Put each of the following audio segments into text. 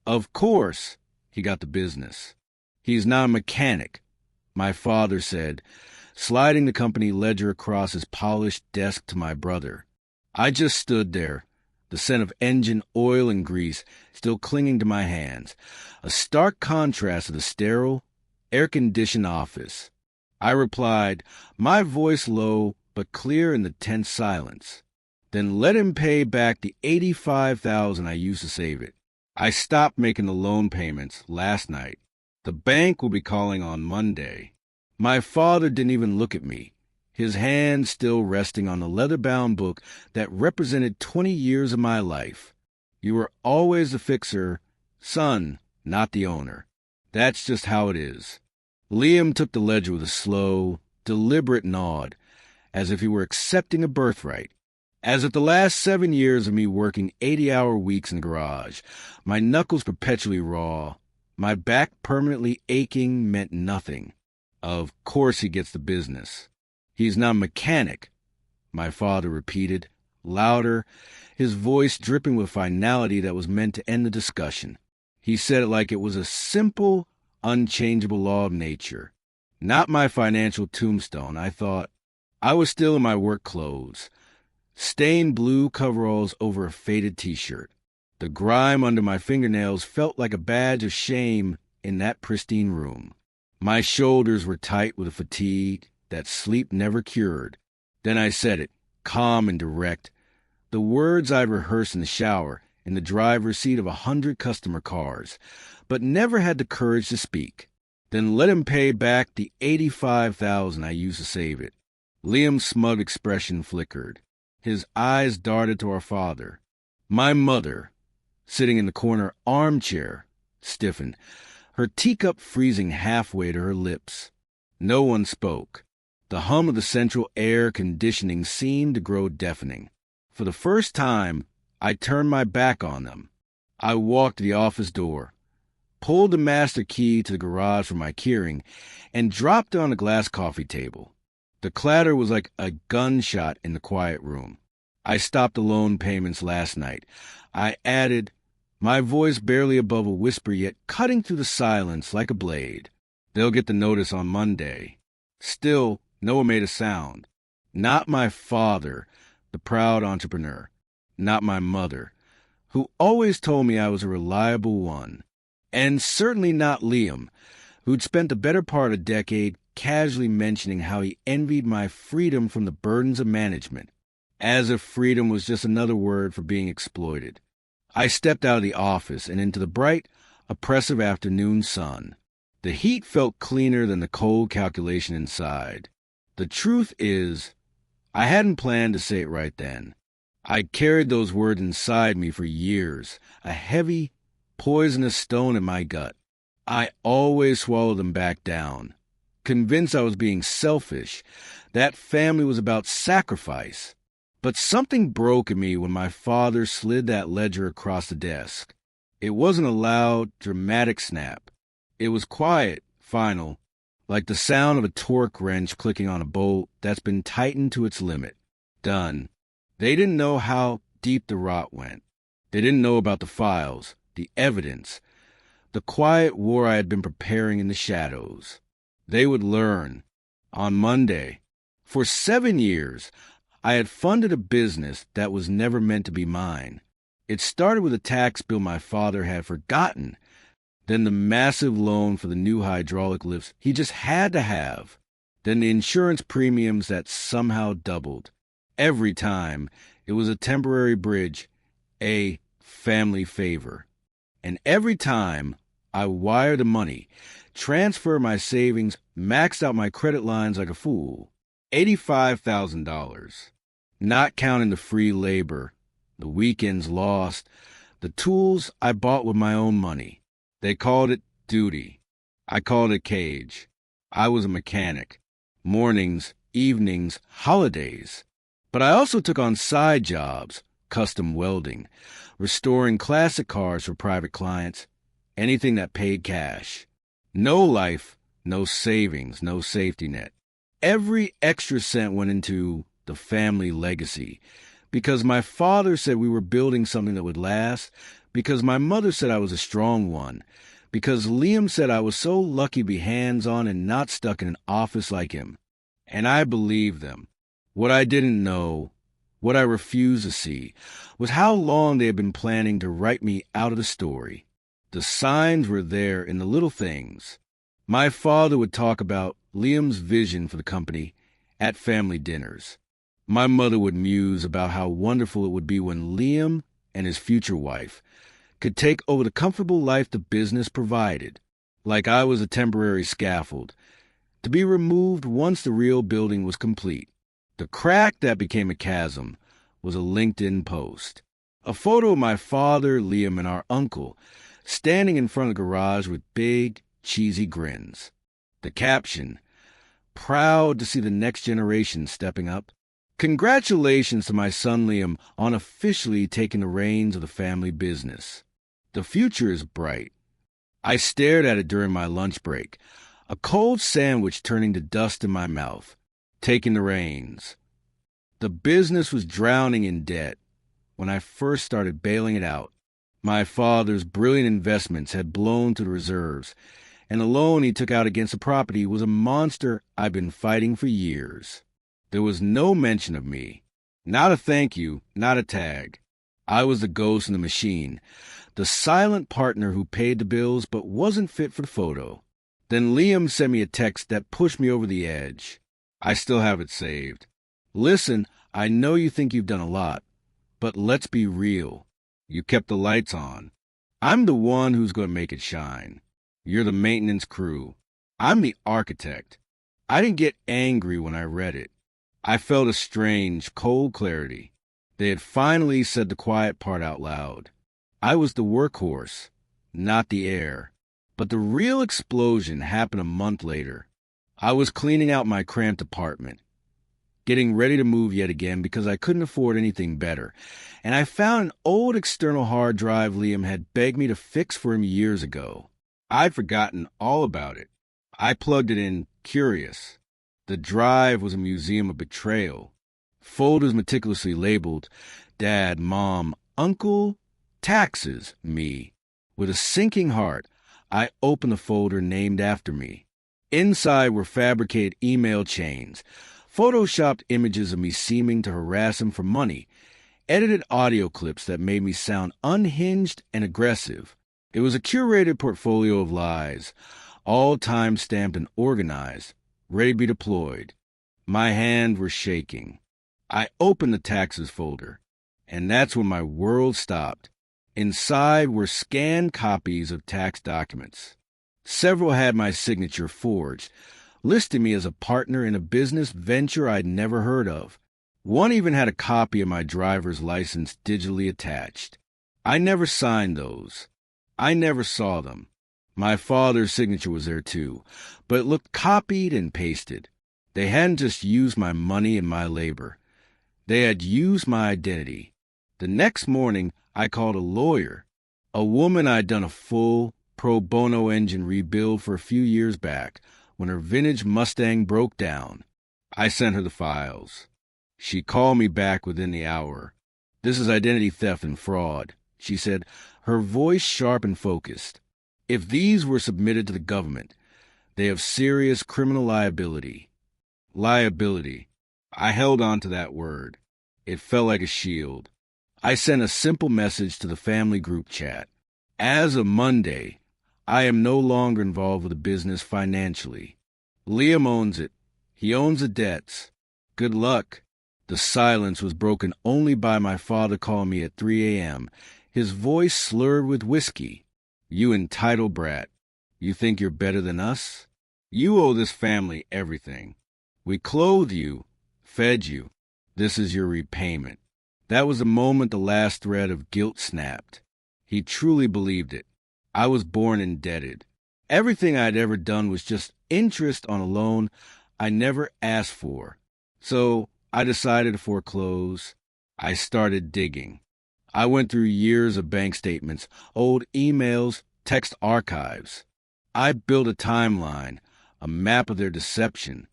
Of course, he got the business. He's now a mechanic, my father said, sliding the company ledger across his polished desk to my brother. I just stood there, the scent of engine oil and grease still clinging to my hands, a stark contrast to the sterile, air-conditioned office. I replied, my voice low but clear in the tense silence. Then let him pay back the $85,000 I used to save it. I stopped making the loan payments last night. The bank will be calling on Monday. My father didn't even look at me, his hand still resting on the leather-bound book that represented 20 years of my life. You were always the fixer, son, not the owner. That's just how it is. Liam took the ledger with a slow, deliberate nod, as if he were accepting a birthright. As if the last 7 years of me working 80-hour weeks in the garage, my knuckles perpetually raw, my back permanently aching meant nothing. Of course he gets the business. He's not a mechanic, my father repeated, louder, his voice dripping with finality that was meant to end the discussion. He said it like it was a simple, unchangeable law of nature. Not my financial tombstone, I thought. I was still in my work clothes, stained blue coveralls over a faded T-shirt. The grime under my fingernails felt like a badge of shame in that pristine room. My shoulders were tight with a fatigue that sleep never cured. Then I said it, calm and direct, the words I'd rehearsed in the shower, in the driver's seat of 100 customer cars, but never had the courage to speak. Then let him pay back the $85,000 I used to save it. Liam's smug expression flickered. His eyes darted to our father. My mother, sitting in the corner armchair, stiffened, her teacup freezing halfway to her lips. No one spoke. The hum of the central air conditioning seemed to grow deafening. For the first time, I turned my back on them. I walked to the office door, pulled the master key to the garage from my keyring, and dropped it on the glass coffee table. The clatter was like a gunshot in the quiet room. I stopped the loan payments last night. I added, my voice barely above a whisper yet cutting through the silence like a blade. They'll get the notice on Monday. Still, no one made a sound. Not my father, the proud entrepreneur. Not my mother, who always told me I was a reliable one. And certainly not Liam, who'd spent the better part of a decade casually mentioning how he envied my freedom from the burdens of management, as if freedom was just another word for being exploited. I stepped out of the office and into the bright, oppressive afternoon sun. The heat felt cleaner than the cold calculation inside. The truth is, I hadn't planned to say it right then. I'd carried those words inside me for years, a heavy, poisonous stone in my gut. I always swallowed them back down, convinced I was being selfish, that family was about sacrifice. But something broke in me when my father slid that ledger across the desk. It wasn't a loud, dramatic snap. It was quiet, final, like the sound of a torque wrench clicking on a bolt that's been tightened to its limit. Done. They didn't know how deep the rot went. They didn't know about the files, the evidence, the quiet war I had been preparing in the shadows. They would learn. On Monday. For 7 years, I had funded a business that was never meant to be mine. It started with a tax bill my father had forgotten, then the massive loan for the new hydraulic lifts he just had to have, then the insurance premiums that somehow doubled. Every time, it was a temporary bridge, a family favor. And every time, I wired the money, transferred my savings, maxed out my credit lines like a fool. $85,000. Not counting the free labor, the weekends lost, the tools I bought with my own money. They called it duty. I called it cage. I was a mechanic. Mornings, evenings, holidays. But I also took on side jobs, custom welding, restoring classic cars for private clients, anything that paid cash. No life, no savings, no safety net. Every extra cent went into the family legacy, because my father said we were building something that would last, because my mother said I was a strong one, because Liam said I was so lucky to be hands-on and not stuck in an office like him. And I believed them. What I didn't know, what I refused to see, was how long they had been planning to write me out of the story. The signs were there in the little things. My father would talk about Liam's vision for the company at family dinners. My mother would muse about how wonderful it would be when Liam and his future wife could take over the comfortable life the business provided, like I was a temporary scaffold, to be removed once the real building was complete. The crack that became a chasm was a LinkedIn post. A photo of my father, Liam, and our uncle standing in front of the garage with big, cheesy grins. The caption, "Proud to see the next generation stepping up. Congratulations to my son Liam on officially taking the reins of the family business. The future is bright." I stared at it during my lunch break, a cold sandwich turning to dust in my mouth, taking the reins. The business was drowning in debt when I first started bailing it out. My father's brilliant investments had blown to the reserves, and the loan he took out against the property was a monster I'd been fighting for years. There was no mention of me. Not a thank you, not a tag. I was the ghost in the machine, the silent partner who paid the bills but wasn't fit for the photo. Then Liam sent me a text that pushed me over the edge. I still have it saved. "Listen, I know you think you've done a lot, but let's be real. You kept the lights on. I'm the one who's going to make it shine. You're the maintenance crew. I'm the architect." I didn't get angry when I read it. I felt a strange, cold clarity. They had finally said the quiet part out loud. I was the workhorse, not the heir. But the real explosion happened a month later. I was cleaning out my cramped apartment, getting ready to move yet again because I couldn't afford anything better, and I found an old external hard drive Liam had begged me to fix for him years ago. I'd forgotten all about it. I plugged it in, curious. The drive was a museum of betrayal. Folders meticulously labeled, Dad, Mom, Uncle, Taxes, me. With a sinking heart, I opened the folder named after me. Inside were fabricated email chains, photoshopped images of me seeming to harass him for money, edited audio clips that made me sound unhinged and aggressive. It was a curated portfolio of lies, all time-stamped and organized, ready to be deployed. My hands were shaking. I opened the taxes folder, and that's when my world stopped. Inside were scanned copies of tax documents. Several had my signature forged, listing me as a partner in a business venture I'd never heard of. One even had a copy of my driver's license digitally attached. I never signed those. I never saw them. My father's signature was there too, but it looked copied and pasted. They hadn't just used my money and my labor. They had used my identity. The next morning, I called a lawyer, a woman I'd done a full pro bono engine rebuild for a few years back when her vintage Mustang broke down. I sent her the files. She called me back within the hour. "This is identity theft and fraud," she said, her voice sharp and focused. "If these were submitted to the government, they have serious criminal liability." Liability. I held on to that word. It felt like a shield. I sent a simple message to the family group chat. As of Monday, I am no longer involved with the business financially. Liam owns it. He owns the debts. Good luck. The silence was broken only by my father calling me at 3 a.m., his voice slurred with whiskey. "You entitled brat. You think you're better than us? You owe this family everything. We clothed you, fed you. This is your repayment." That was the moment the last thread of guilt snapped. He truly believed it. I was born indebted. Everything I'd ever done was just interest on a loan I never asked for. So I decided to foreclose. I started digging. I went through years of bank statements, old emails, text archives. I built a timeline, a map of their deception.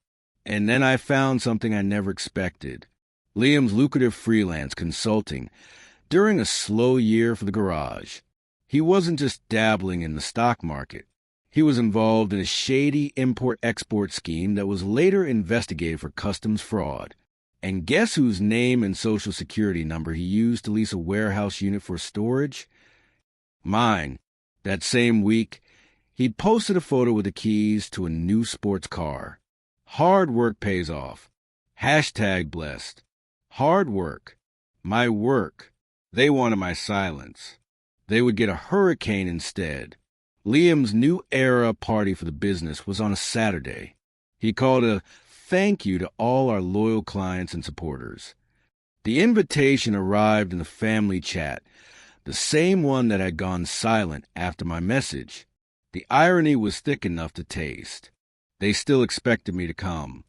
And then I found something I never expected. Liam's lucrative freelance consulting during a slow year for the garage. He wasn't just dabbling in the stock market. He was involved in a shady import-export scheme that was later investigated for customs fraud. And guess whose name and social security number he used to lease a warehouse unit for storage? Mine. That same week, he'd posted a photo with the keys to a new sports car. Hard work pays off. Hashtag blessed. Hard work. My work. They wanted my silence. They would get a hurricane instead. Liam's new era party for the business was on a Saturday. He called a thank you to all our loyal clients and supporters. The invitation arrived in the family chat, the same one that had gone silent after my message. The irony was thick enough to taste. They still expected me to come.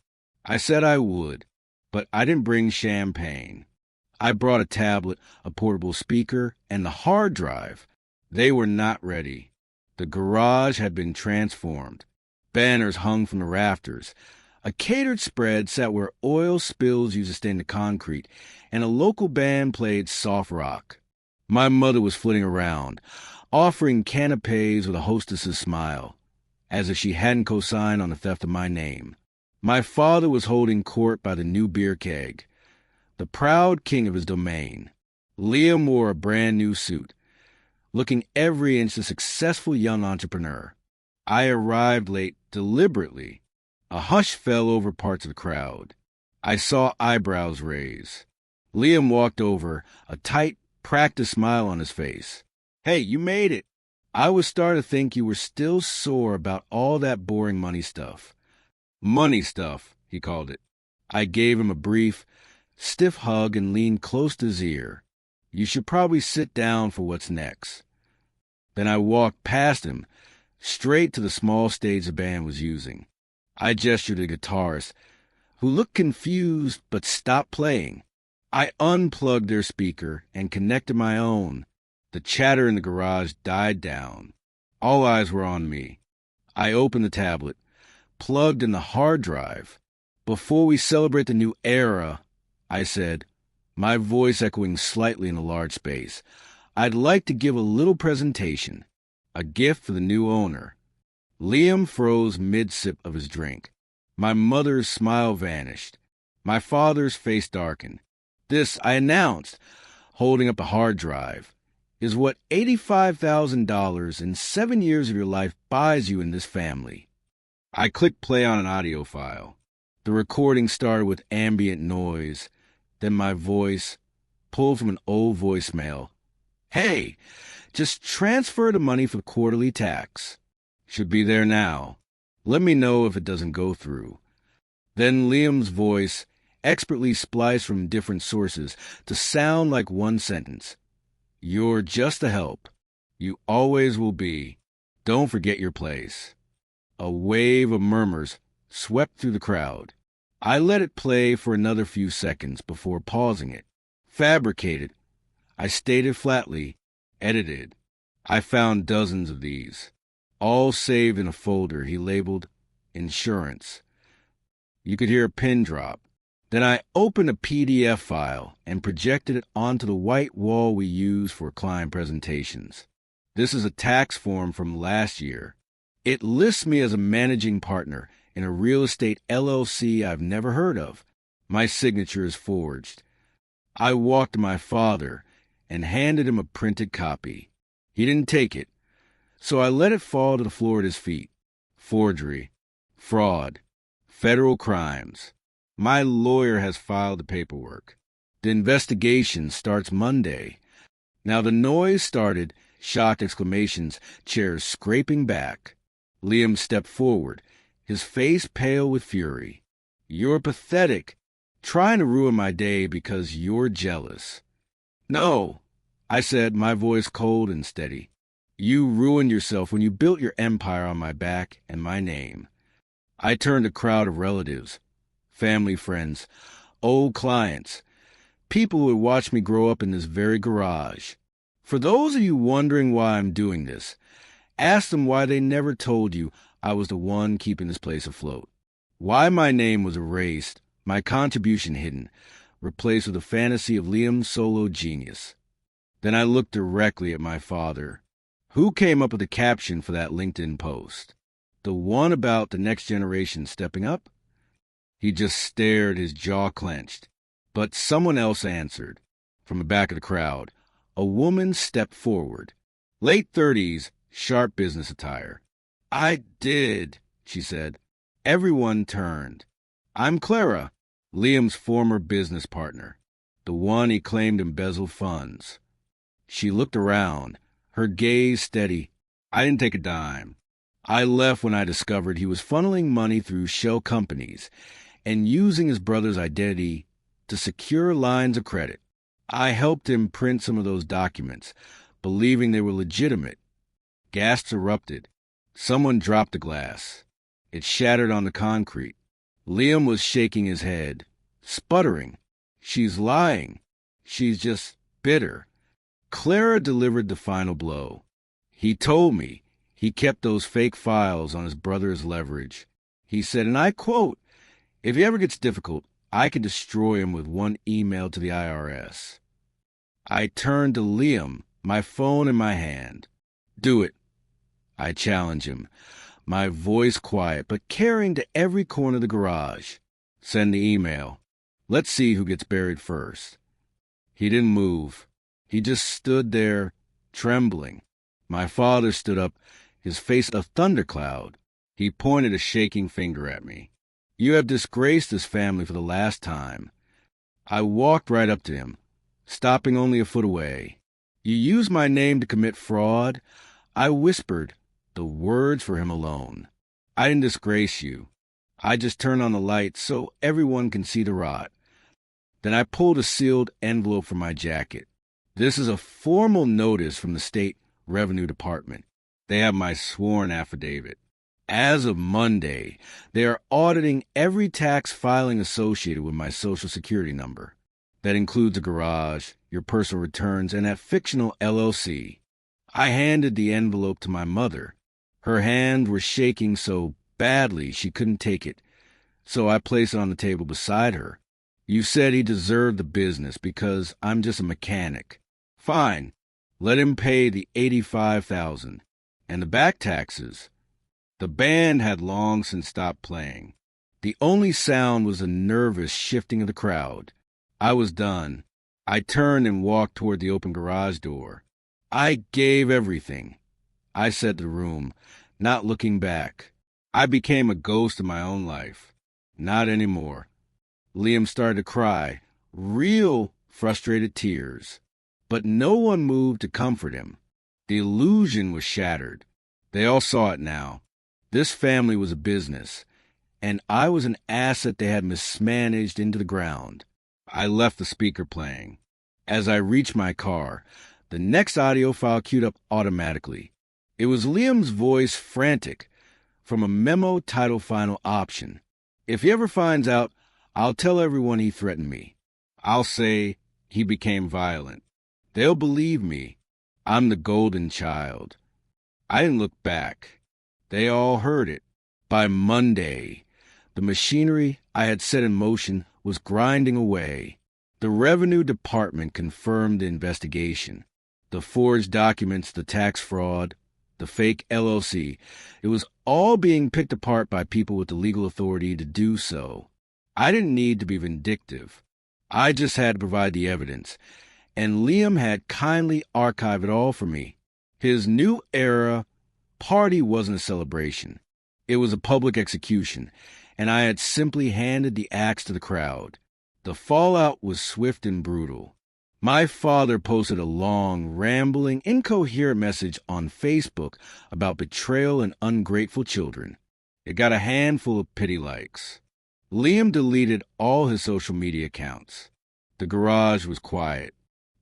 I said I would, but I didn't bring champagne. I brought a tablet, a portable speaker, and the hard drive. They were not ready. The garage had been transformed. Banners hung from the rafters. A catered spread sat where oil spills used to stain the concrete, and a local band played soft rock. My mother was flitting around, offering canapes with a hostess's smile, as if she hadn't co-signed on the theft of my name. My father was holding court by the new beer keg, the proud king of his domain. Liam wore a brand-new suit, looking every inch a successful young entrepreneur. I arrived late deliberately. A hush fell over parts of the crowd. I saw eyebrows raise. Liam walked over, a tight, practiced smile on his face. "Hey, you made it." I was starting to think you were still sore about all that boring money stuff. Money stuff, he called it. I gave him a brief, stiff hug and leaned close to his ear. You should probably sit down for what's next. Then I walked past him, straight to the small stage the band was using. I gestured to the guitarist, who looked confused but stopped playing. I unplugged their speaker and connected my own. The chatter in the garage died down. All eyes were on me. I opened the tablet, plugged in the hard drive. "Before we celebrate the new era," I said, my voice echoing slightly in the large space, "I'd like to give a little presentation, a gift for the new owner." Liam froze mid-sip of his drink. My mother's smile vanished. My father's face darkened. "This," I announced, holding up a hard drive, "is what $85,000 in 7 years of your life buys you in this family." I clicked play on an audio file. The recording started with ambient noise, then my voice, pulled from an old voicemail. "Hey, just transfer the money for the quarterly tax. Should be there now. Let me know if it doesn't go through." Then Liam's voice, expertly spliced from different sources to sound like one sentence. "You're just a help. You always will be. Don't forget your place." A wave of murmurs swept through the crowd. I let it play for another few seconds before pausing it. "Fabricated," I stated flatly, "edited." I found dozens of these, all saved in a folder he labeled insurance. You could hear a pin drop. Then I opened a PDF file and projected it onto the white wall we use for client presentations. This is a tax form from last year. It lists me as a managing partner in a real estate LLC I've never heard of. My signature is forged. I walked to my father and handed him a printed copy. He didn't take it, so I let it fall to the floor at his feet. Forgery, fraud, federal crimes. My lawyer has filed the paperwork. The investigation starts Monday. Now the noise started, shocked exclamations, chairs scraping back. Liam stepped forward, his face pale with fury. "You're pathetic, trying to ruin my day because you're jealous." "No," I said, my voice cold and steady. "You ruined yourself when you built your empire on my back and my name." I turned to a crowd of relatives, family friends, old clients, people who had watched me grow up in this very garage. For those of you wondering why I'm doing this, ask them why they never told you I was the one keeping this place afloat. Why my name was erased, my contribution hidden, replaced with a fantasy of Liam's solo genius. Then I looked directly at my father. Who came up with the caption for that LinkedIn post? The one about the next generation stepping up? He just stared, his jaw clenched. But someone else answered. From the back of the crowd, a woman stepped forward. Late 30s, sharp business attire. I did, she said. Everyone turned. I'm Clara, Liam's former business partner, the one he claimed embezzled funds. She looked around, her gaze steady. I didn't take a dime. I left when I discovered he was funneling money through shell companies and using his brother's identity to secure lines of credit. I helped him print some of those documents, believing they were legitimate. Gasps erupted. Someone dropped a glass. It shattered on the concrete. Liam was shaking his head, sputtering. She's lying. She's just bitter. Clara delivered the final blow. He told me he kept those fake files on his brother's leverage. He said, and I quote, "If he ever gets difficult, I can destroy him with one email to the IRS." I turned to Liam, my phone in my hand. Do it, I challenged him, my voice quiet but carrying to every corner of the garage. Send the email. Let's see who gets buried first. He didn't move. He just stood there, trembling. My father stood up, his face a thundercloud. He pointed a shaking finger at me. You have disgraced this family for the last time. I walked right up to him, stopping only a foot away. You used my name to commit fraud. I whispered the words for him alone. I didn't disgrace you. I just turned on the light so everyone can see the rot. Then I pulled a sealed envelope from my jacket. This is a formal notice from the State Revenue Department. They have my sworn affidavit. As of Monday, they are auditing every tax filing associated with my Social Security number. That includes a garage, your personal returns, and that fictional LLC. I handed the envelope to my mother. Her hands were shaking so badly she couldn't take it, so I placed it on the table beside her. You said he deserved the business because I'm just a mechanic. Fine, let him pay the $85,000 and the back taxes. The band had long since stopped playing. The only sound was a nervous shifting of the crowd. I was done. I turned and walked toward the open garage door. I gave everything. I said to the room, not looking back. I became a ghost of my own life. Not anymore. Liam started to cry, real frustrated tears. But no one moved to comfort him. The illusion was shattered. They all saw it now. This family was a business, and I was an asset they had mismanaged into the ground. I left the speaker playing. As I reached my car, the next audio file queued up automatically. It was Liam's voice, frantic, from a memo titled Final Option. If he ever finds out, I'll tell everyone he threatened me. I'll say he became violent. They'll believe me. I'm the golden child. I didn't look back. They all heard it. By Monday, the machinery I had set in motion was grinding away. The Revenue Department confirmed the investigation. The forged documents, the tax fraud, the fake LLC. It was all being picked apart by people with the legal authority to do so. I didn't need to be vindictive. I just had to provide the evidence. And Liam had kindly archived it all for me. His new era party wasn't a celebration. It was a public execution, and I had simply handed the axe to the crowd. The fallout was swift and brutal. My father posted a long, rambling, incoherent message on Facebook about betrayal and ungrateful children. It got a handful of pity likes. Liam deleted all his social media accounts. The garage was quiet.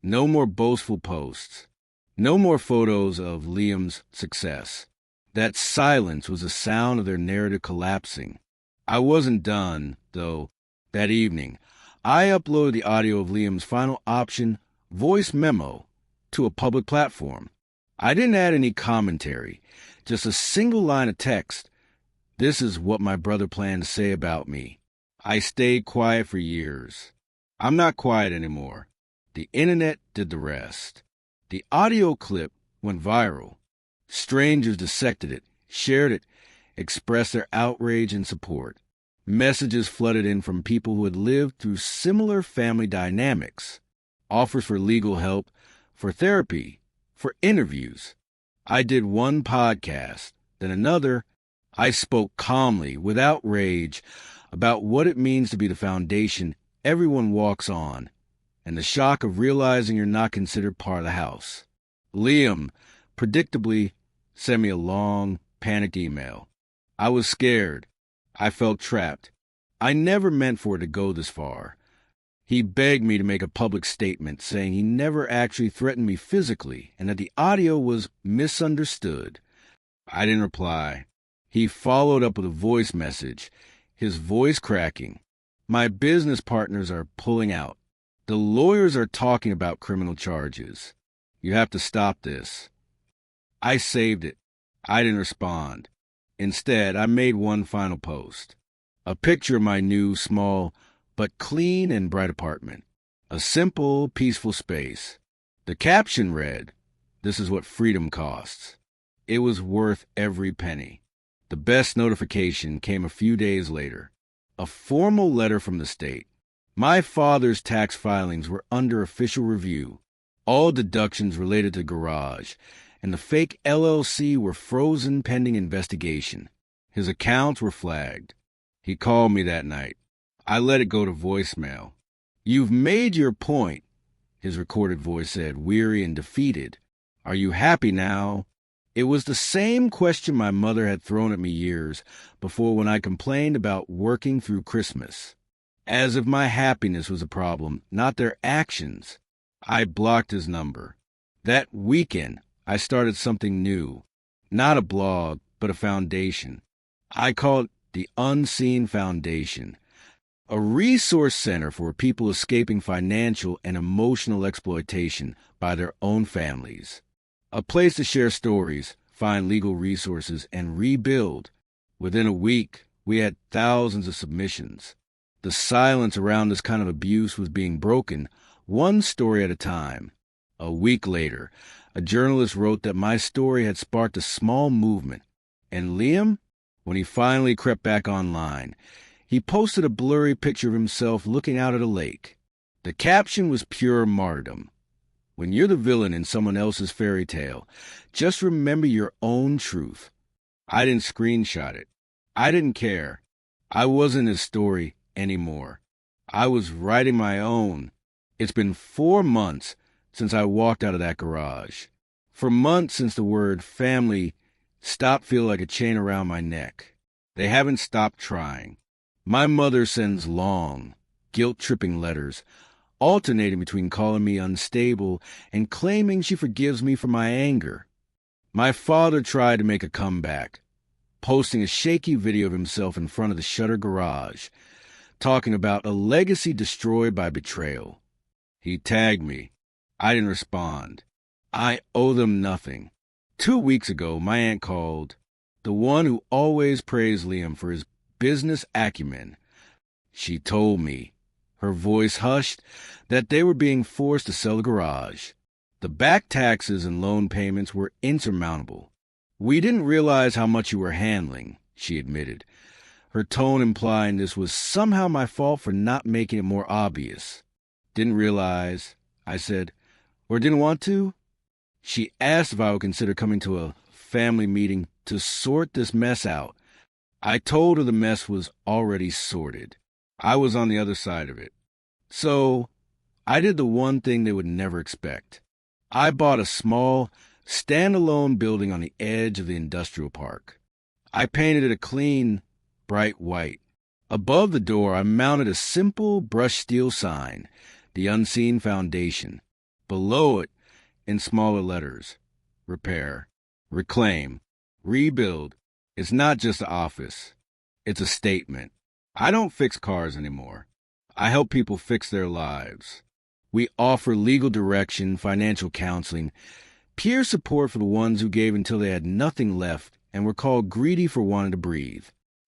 No more boastful posts. No more photos of Liam's success. That silence was the sound of their narrative collapsing. I wasn't done, though. That evening, I uploaded the audio of Liam's Final Option voice memo to a public platform. I didn't add any commentary, just a single line of text. This is what my brother planned to say about me. I stayed quiet for years. I'm not quiet anymore. The internet did the rest. The audio clip went viral. Strangers dissected it, shared it, expressed their outrage and support. Messages flooded in from people who had lived through similar family dynamics, offers for legal help, for therapy, for interviews. I did one podcast, then another. I spoke calmly, without rage, about what it means to be the foundation everyone walks on, and the shock of realizing you're not considered part of the house. Liam, predictably, sent me a long, panicked email. I was scared. I felt trapped. I never meant for it to go this far. He begged me to make a public statement saying he never actually threatened me physically and that the audio was misunderstood. I didn't reply. He followed up with a voice message, his voice cracking. My business partners are pulling out. The lawyers are talking about criminal charges. You have to stop this. I saved it. I didn't respond. Instead, I made one final post. A picture of my new, small, but clean and bright apartment. A simple, peaceful space. The caption read, "This is what freedom costs." It was worth every penny. The best notification came a few days later. A formal letter from the state. My father's tax filings were under official review. All deductions related to garage, and the fake LLC were frozen pending investigation. His accounts were flagged. He called me that night. I let it go to voicemail. "You've made your point," his recorded voice said, weary and defeated. "Are you happy now?" It was the same question my mother had thrown at me years before when I complained about working through Christmas. As if my happiness was a problem, not their actions. I blocked his number. That weekend, I started something new. Not a blog, but a foundation. I call it the Unseen Foundation. A resource center for people escaping financial and emotional exploitation by their own families. A place to share stories, find legal resources, and rebuild. Within a week, we had thousands of submissions. The silence around this kind of abuse was being broken, one story at a time. A week later, a journalist wrote that my story had sparked a small movement. And Liam, when he finally crept back online, he posted a blurry picture of himself looking out at a lake. The caption was pure martyrdom. When you're the villain in someone else's fairy tale, just remember your own truth. I didn't screenshot it. I didn't care. I wasn't his story anymore. I was writing my own. It's been 4 months since I walked out of that garage. For months since the word family stopped feeling like a chain around my neck. They haven't stopped trying. My mother sends long, guilt-tripping letters, alternating between calling me unstable and claiming she forgives me for my anger. My father tried to make a comeback, posting a shaky video of himself in front of the shuttered garage, talking about a legacy destroyed by betrayal. He tagged me. I didn't respond. I owe them nothing. 2 weeks ago, my aunt called, the one who always praised Liam for his business acumen. She told me, her voice hushed, that they were being forced to sell the garage. The back taxes and loan payments were insurmountable. "We didn't realize how much you were handling," she admitted, her tone implying this was somehow my fault for not making it more obvious. "Didn't realize," I said, "or didn't want to?" She asked if I would consider coming to a family meeting to sort this mess out. I told her the mess was already sorted. I was on the other side of it. So, I did the one thing they would never expect. I bought a small, standalone building on the edge of the industrial park. I painted it a clean, bright white. Above the door, I mounted a simple brushed steel sign, the Unseen Foundation. Below it, in smaller letters, repair, reclaim, rebuild. It's not just an office. It's a statement. I don't fix cars anymore. I help people fix their lives. We offer legal direction, financial counseling, peer support for the ones who gave until they had nothing left and were called greedy for wanting to breathe.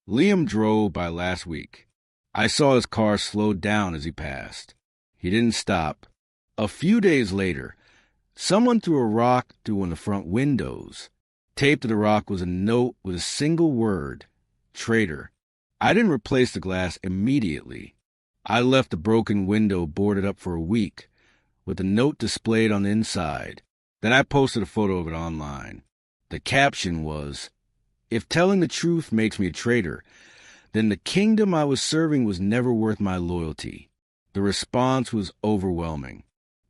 Liam drove by last week. I saw his car slow down as he passed. He didn't stop. A few days later, someone threw a rock through one of the front windows. Taped to the rock was a note with a single word: traitor. I didn't replace the glass immediately. I left the broken window boarded up for a week, with the note displayed on the inside. Then I posted a photo of it online. The caption was, "If telling the truth makes me a traitor, then the kingdom I was serving was never worth my loyalty." The response was overwhelming.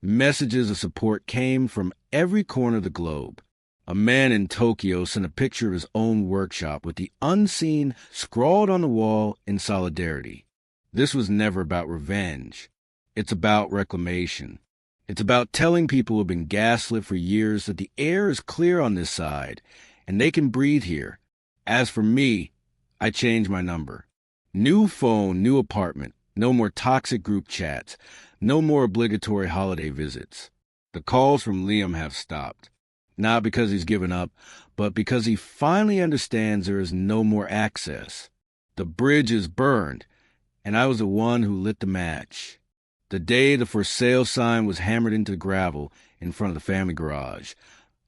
Messages of support came from every corner of the globe. A man in Tokyo sent a picture of his own workshop with the unseen scrawled on the wall in solidarity. This was never about revenge. It's about reclamation. It's about telling people who have been gaslit for years that the air is clear on this side and they can breathe here. As for me, I changed my number. New phone, new apartment. No more toxic group chats. No more obligatory holiday visits. The calls from Liam have stopped. Not because he's given up, but because he finally understands there is no more access. The bridge is burned, and I was the one who lit the match. The day the for sale sign was hammered into the gravel in front of the family garage,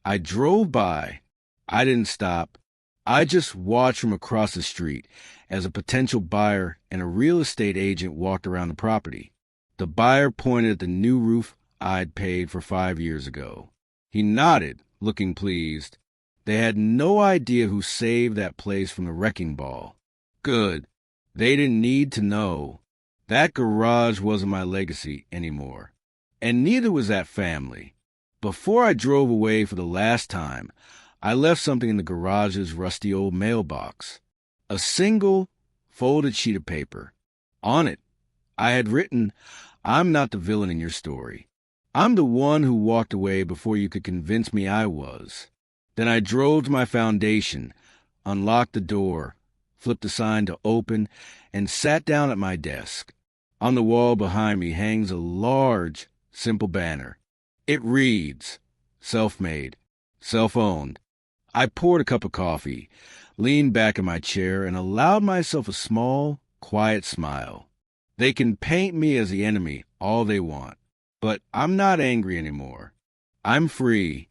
I drove by. I didn't stop. I just watched from across the street as a potential buyer and a real estate agent walked around the property. The buyer pointed at the new roof I'd paid for 5 years ago. He nodded, looking pleased. They had no idea who saved that place from the wrecking ball. Good. They didn't need to know. That garage wasn't my legacy anymore. And neither was that family. Before I drove away for the last time, I left something in the garage's rusty old mailbox. A single folded sheet of paper. On it, I had written, "I'm not the villain in your story. I'm the one who walked away before you could convince me I was." Then I drove to my foundation, unlocked the door, flipped the sign to open, and sat down at my desk. On the wall behind me hangs a large, simple banner. It reads, "Self-made, self-owned." I poured a cup of coffee, leaned back in my chair, and allowed myself a small, quiet smile. They can paint me as the enemy all they want, but I'm not angry anymore. I'm free,